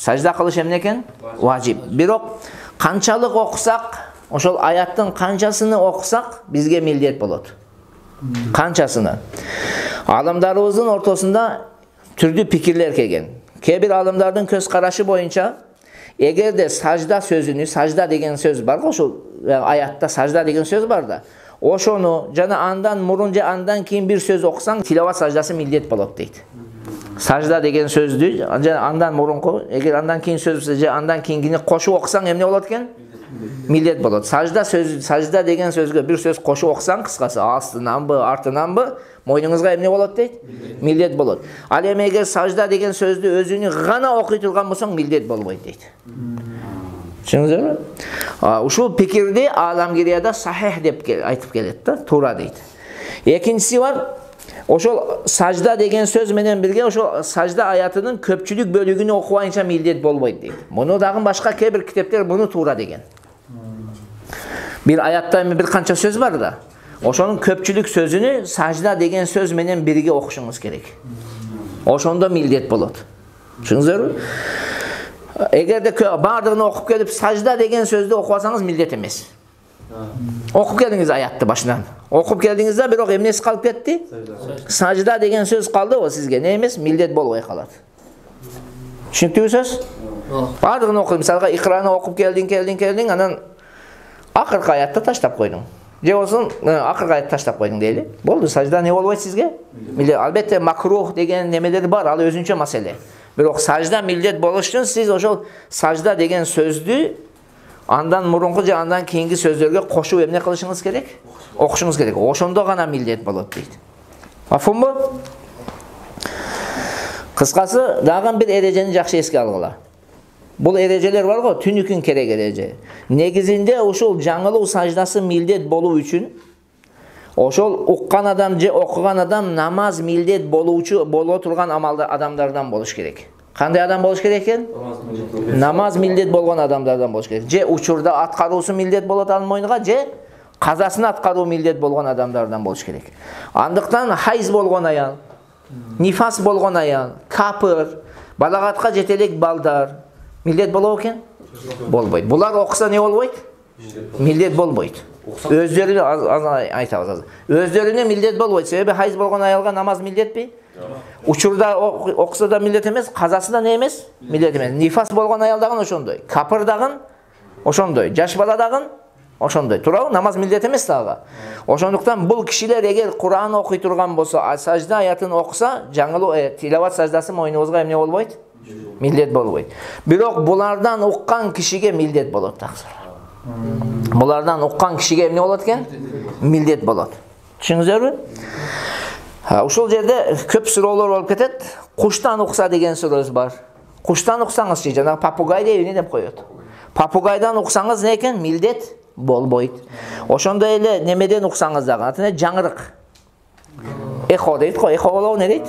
Сажда кылыш эмне экен? Важип. Бирок канчалык окусак, ошол аяттын канчасыны окусак бизге милдет болот. Канчасыны. Аламдарыбыздын ортосунда түрдүү пикирлер келген. Кээ бир аламдардын көз карашы боюнча, эгерде сажда сөзүнү, сажда деген сөз бар го, ошол аятта сажда деген сөз бар да. Ошону жана андан мурун же андан кийин бир сөз окусаң, тилават саждасы милдет болот дейт. Сажда деген сөздү андан мурунку, эгер андан кийин сөз же андан кийинкини кошуп окусаң эмне болот экен? Милдет болот. Сажда сөз, сажда деген сөзгө бир сөз кошуп окусаң, кыскасы астынанбы, артынанбы, мойнуңузга эмне болот дейт? Милдет болот. Ал эми эгер сажда деген сөздү өзүнү гана окуй турган болсоң, милдет болбойт дейт. Түшүндүңүзбү? Ушул пикирди Аламгерияда сахих деп айтып келет да, туура дейт. Экинчиси бар, ошол сажда деген сөз менен бирге ошол сажда аятынын көпчүлүк бөлүгүнү окубайынча милдет болбойт дейт. Муну дагы башка кээ бир китептер муну туура деген. Бир аятта эми бир канча сөз бар да. Ошонун көпчүлүк сөзүнү сажда деген сөз менен бирге окушуңуз керек. Ошондо милдет болот. Түшүндүңүзбү? Эгерде бардыгын окуп келип сажда деген сөздү окубасаңыз милдет эмес. Окуп келдиңиз аятты башынан. Окуп келдиңизде бирок эмнеси калып кетти? Сажда деген сөз калдыбы сизге? Не эмес? Милдет болбой калат. Түшүнүктүүбү сөз? Бардыгын окуп, мисалга Икраны окуп келдиң, анан акыркы аятты таштап койдуң. Же болсун акыркы аятты таштап койдуң дейли. Болду, сажда не болбойт сизге? Милдет. Албетте макрух деген немелер бар, ал өзүнчө маселе. Бирок сажда милдет болуш үчүн сиз ошол сажда деген сөздү андан мурунку же андан кийинки сөздөргө кошуп эмне кылышыңыз керек? Окушуңуз керек. Ошондо гана милдет болот дейт. Мафумбу? Кыскасы, дагы бир эрежени жакшы эске алгыла. Бул эрежелер бар го, түнүкүн керек эреже. Негизинде ушул жаңылуу саждасы милдет болуу үчүн ошол уккан адам же окуган адам намаз милдет боло турган адамдардан болуш керек. Кандай адам болуш керек экен? Намаз милдет болгон адамдардан болуш керек. Же учурда аткаруусу милдет болот анын мойнуга, же казасын аткаруу милдет болгон адамдардан болуш керек. Андыктан хайз болгон аял, нифас болгон аял, капыр, балагатка жете элек балдар милдет болобу экен? Болбойт. Булар окуса не болбойт? Милдет болбойт. Өздөрүнө айтабыз. Өздөрүнө милдет болбойт. Себеби хайз болгон аялга намаз милдетпи? Учурда окуса да милдет эмес, казасы да не эмес? Милдет эмес. Нифас болгон аял дагы ошондой. Капыр дагы ошондой. Жаш бала дагы ошондой. Туурабы? Намаз милдет эмес дагы. Ошондуктан бул кишилер эгер Кур'ан окуй турган болсо, сажда аятын окуса, жаңылуу тилават саждасы мойнуңузга эмне болбойт? Милдет болбойт. Бирок булардан уккан кишиге милдет болот такыр. Булардан уккан кишиге эмне болот экен? Милдет болот. Түшүндүңүзбү? Ушул жерде көп суроолор болуп кетет. Куштан укса деген сурооз бар. Куштан уксаңызчы, жана папугай деп коет. Папугайдан уксаңыз не экен? Милдет болбойт. Ошондой эле немеден уксаңыз дагы, атына жаңырык. Эхо дейт го, эхо болобу не дейт?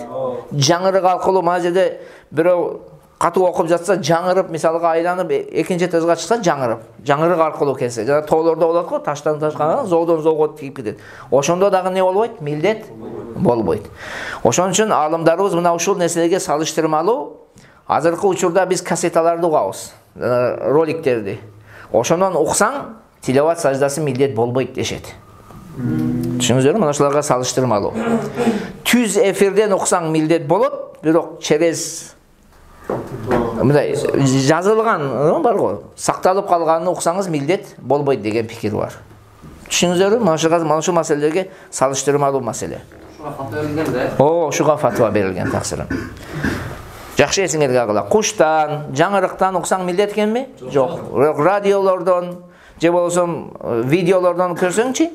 Жаңырык аркылуу мына жерде бирөө катуу окуп жатса, жаңырып, мисалга айланып, экинчи этажга чыкса, жаңырык аркылуу келсе, жана тоолордо болот го, таштан ташка, зоодон зоого тийип кетет. Ошондо дагы не болбойт? Милдет болбойт. Ошон үчүн аалымдарыбыз мына ушул нерселерге салыштырмалуу, азыркы учурда биз кассеталарды угабыз, роликтерди. Ошондон уксаң, тилават саждасы милдет болбойт дешет. Түшүнүңүздөрбү? Мына ушуларга салыштырмалуу. Түз эфирден уксаң милдет болот, бирок через мындай жазылган бар го, сакталып калганын уксаңыз милдет болбойт деген пикир бар. Түшүнүңүздөрбү? Мына ушул маселелерге салыштырмалуу маселе. Ушуга фатва берилген да? Ушуга фатва берилген таксырым. Жакшы эсиңерге алгыла. Куштан, жаңырыктан уксаң милдет экенби? Жок. Радиолордон же болсо видеолордон көрсөңчү,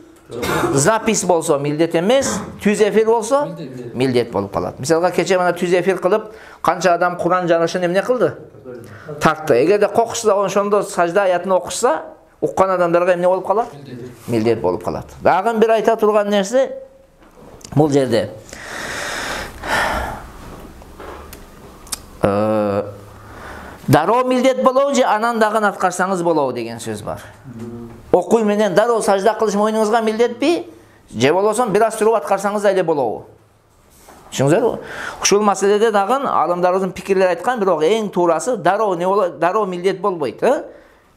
запись болсо милдет эмес, түз эфир болсо милдет болуп калат. Мисалга кече мына түз эфир кылып, канча адам Кур'ан жанышын эмне кылды? Тартты. Эгерде кокушса, ошондо сажда аятын окушса, уккан адамдарга эмне болуп калат? Милдет болуп калат. Дагы бир айта турган нерсе бул жерде. Дароо милдет болобу же анан дагы аткарсаңыз болобу деген сөз бар. Окуй менен дароо сажда кылыш мойнуңузга милдетпи? Же болосо бир аз туруп аткарсаңыз да эле болобу? Түшүңүздөр? Ушул маселеде дагы алымдарыбыздын пикирлери айткан, бирок эң туурасы дароо не болот? Дароо милдет болбойт,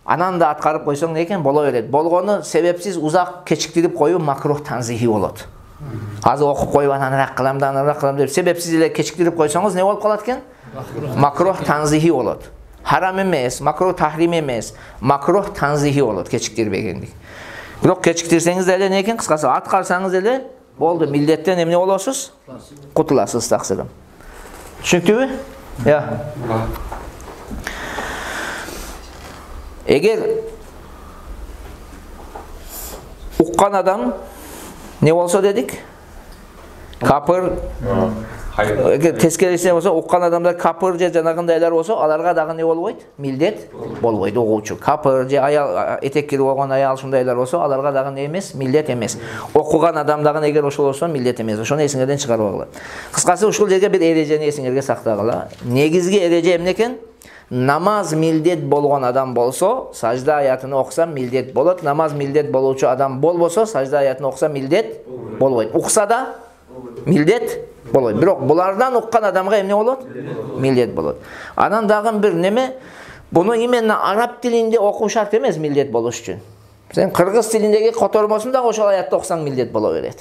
Анан да аткарып койсоң не экен боло берет. Болгону себепсиз узак кечиктирип коюу макрух танзихи болот. Азыр окуп коюп ананраак кылам деп себепсиз эле кечиктирип койсоңуз не болуп калат экен? Макрух танзихи болот. Харам эмес, макрух тахрим эмес, макрух танзихи болот кечиктирбегендик. Бирок кечиктирсеңиз деле не экен? Кыскасы аткарсаңыз эле болду, милдеттен эмне болосуз? Кутуласыз таксырым. Түшүнүктүүбү? Эгер уккан адам не болсо дедик? Капыр. Эгер тескериси болсо, уккан адамдар капыр же жанагындайлар болсо, аларга дагы не болбойт? Милдет болбойт. Угуучу капыр же аял этек кирип алган аял ушундайлар болсо, аларга дагы не эмес? Милдет эмес. Окуган адам дагы эгер ошол болсо, милдет эмес. Ошону эсиңерден чыгарбагыла. Кыскасы ушул жерге бир эрежени эсиңерге сактагыла. Негизги эреже эмне экен? Намаз милдет болгон адам болсо, сажда аятын окуса милдет болот. Намаз милдет болуучу адам болбосо, сажда аятын окуса милдет болбойт. Укса да милдет болот. Бирок булардан уккан адамга эмне болот? Милдет болот. Анан дагы бир неме, буну именно араб тилинде окуу шарт эмес милдет болуш үчүн. Сен кыргыз тилиндеги котормосун да ошол аятты окусаң милдет боло берет.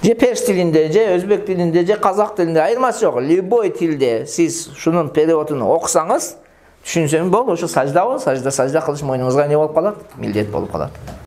Же перс тилинде, же өзбек тилинде, же казак тилинде айырмасы жок. Любой тилде сиз шунун переводун окусаңыз, түшүнсөң болду, ошо сажда кылыш мойнуңузга не болуп калат? Милдет болуп калат.